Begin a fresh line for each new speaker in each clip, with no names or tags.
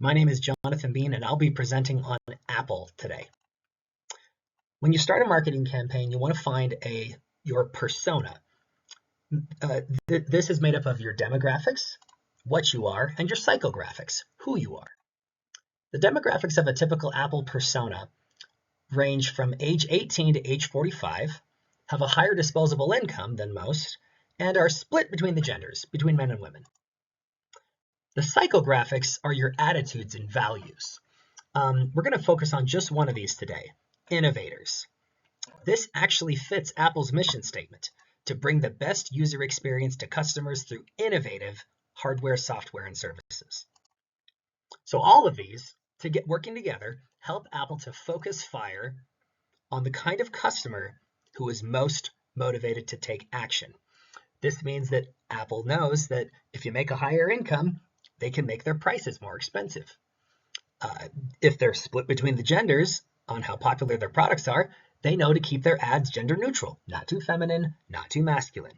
My name is Jonathan Bean, and I'll be presenting on Apple today. When you start a marketing campaign, you want to find your persona. This is made up of your demographics, what you are, and your psychographics, who you are. The demographics of a typical Apple persona range from age 18 to age 45, have a higher disposable income than most, and are split between the genders, between men and women. The psychographics are your attitudes and values. We're going to focus on just one of these today, innovators. This actually fits Apple's mission statement to bring the best user experience to customers through innovative hardware, software, and services. So all of these, working together, help Apple to focus fire on the kind of customer who is most motivated to take action. This means that Apple knows that if you make a higher income, they can make their prices more expensive. If they're split between the genders on how popular their products are, they know to keep their ads gender neutral, not too feminine, not too masculine.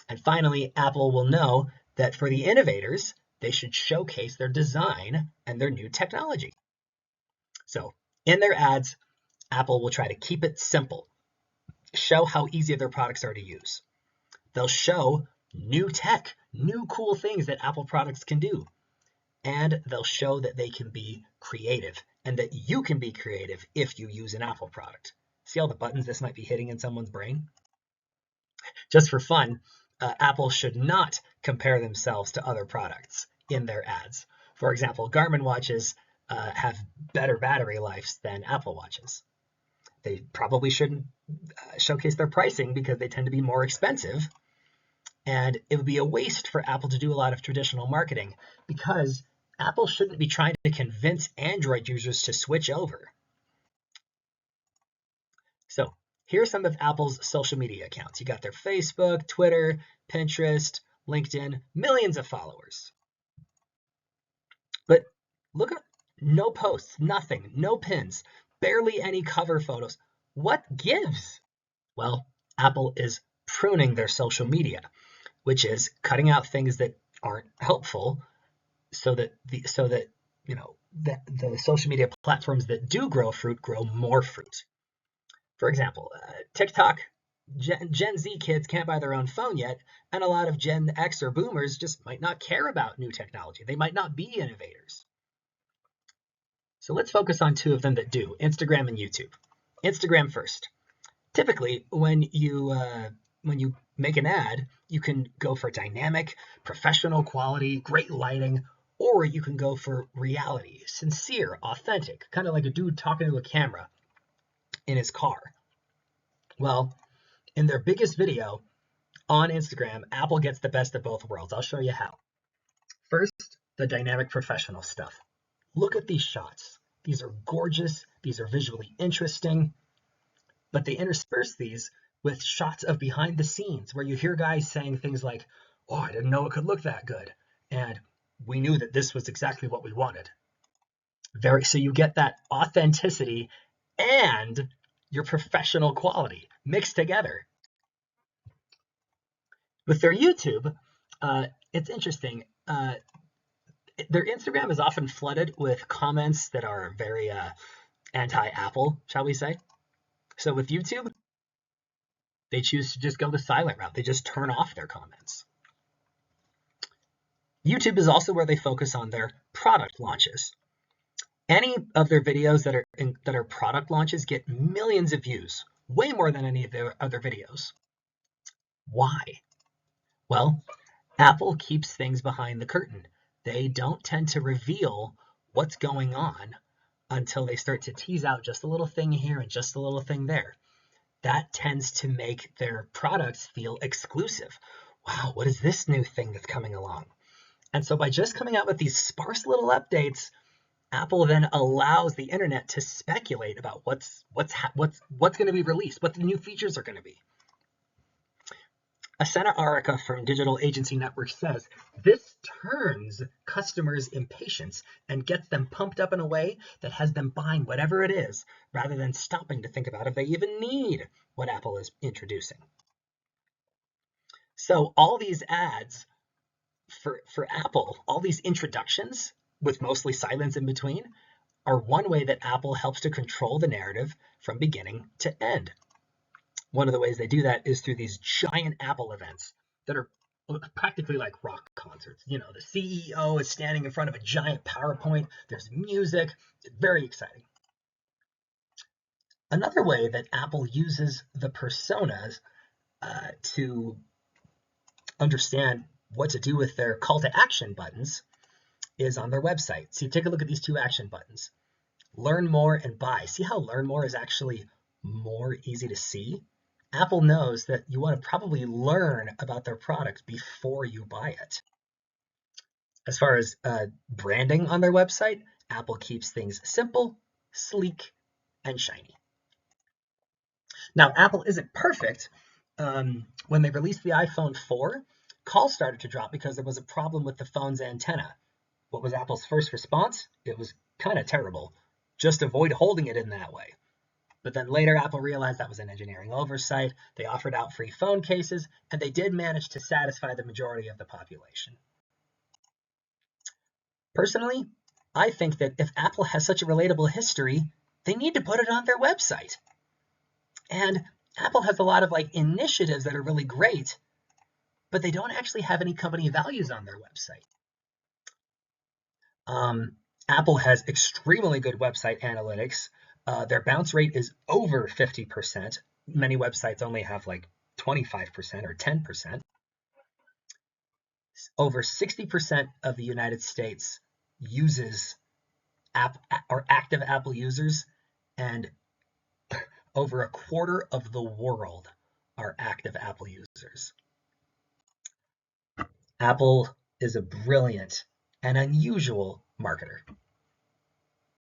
And finally, Apple will know that for the innovators, they should showcase their design and their new technology. So in their ads, Apple will try to keep it simple, show how easy their products are to use. They'll show new tech, new cool things that Apple products can do. And they'll show that they can be creative and that you can be creative if you use an Apple product. See all the buttons this might be hitting in someone's brain? Just for fun, Apple should not compare themselves to other products in their ads. For example, Garmin watches have better battery lives than Apple watches. They probably shouldn't showcase their pricing because they tend to be more expensive. And it would be a waste for Apple to do a lot of traditional marketing because Apple shouldn't be trying to convince Android users to switch over. So here's some of Apple's social media accounts. You got their Facebook, Twitter, Pinterest, LinkedIn, millions of followers. But look at no posts, nothing, no pins, barely any cover photos. What gives? Well, Apple is pruning their social media, which is cutting out things that aren't helpful so that the social media platforms that do grow fruit grow more fruit. For example, TikTok, Gen Z kids can't buy their own phone yet, and a lot of Gen X or boomers just might not care about new technology. They might not be innovators. So let's focus on two of them that do, Instagram and YouTube. Instagram first. Typically, when you make an ad, you can go for dynamic, professional quality, great lighting, or you can go for reality, sincere, authentic, kind of like a dude talking to a camera in his car. Well, in their biggest video on Instagram, Apple gets the best of both worlds. I'll show you how. First, the dynamic professional stuff. Look at these shots. These are gorgeous. These are visually interesting. But they intersperse these with shots of behind the scenes where you hear guys saying things like, "Oh, I didn't know it could look that good." And we knew that this was exactly what we wanted. So you get that authenticity and your professional quality mixed together. With their YouTube, it's interesting. Their Instagram is often flooded with comments that are very anti-Apple, shall we say. So with YouTube, they choose to just go the silent route. They just turn off their comments. YouTube is also where they focus on their product launches. Any of their videos that are product launches get millions of views, way more than any of their other videos. Why? Well, Apple keeps things behind the curtain. They don't tend to reveal what's going on until they start to tease out just a little thing here and just a little thing there. That tends to make their products feel exclusive. Wow, what is this new thing that's coming along? And so by just coming out with these sparse little updates, Apple then allows the internet to speculate about what's going to be released, what the new features are going to be. Asena Arica from Digital Agency Network says, this turns customers' impatience and gets them pumped up in a way that has them buying whatever it is, rather than stopping to think about if they even need what Apple is introducing. So all these ads for Apple, all these introductions, with mostly silence in between, are one way that Apple helps to control the narrative from beginning to end. One of the ways they do that is through these giant Apple events that are practically like rock concerts. You know, the CEO is standing in front of a giant PowerPoint, there's music, it's very exciting. Another way that Apple uses the personas to understand what to do with their call to action buttons is on their website. So take a look at these two action buttons. Learn more and buy. See how learn more is actually more easy to see? Apple knows that you want to probably learn about their product before you buy it. As far as branding on their website, Apple keeps things simple, sleek, and shiny. Now, Apple isn't perfect. When they released the iPhone 4, calls started to drop because there was a problem with the phone's antenna. What was Apple's first response? It was kind of terrible. Just avoid holding it in that way. But then later, Apple realized that was an engineering oversight. They offered out free phone cases, and they did manage to satisfy the majority of the population. Personally, I think that if Apple has such a relatable history, they need to put it on their website. And Apple has a lot of initiatives that are really great, but they don't actually have any company values on their website. Apple has extremely good website analytics. Their bounce rate is over 50%. Many websites only have 25% or 10%. Over 60% of the United States uses active Apple users, and over a quarter of the world are active Apple users. Apple is a brilliant and unusual marketer.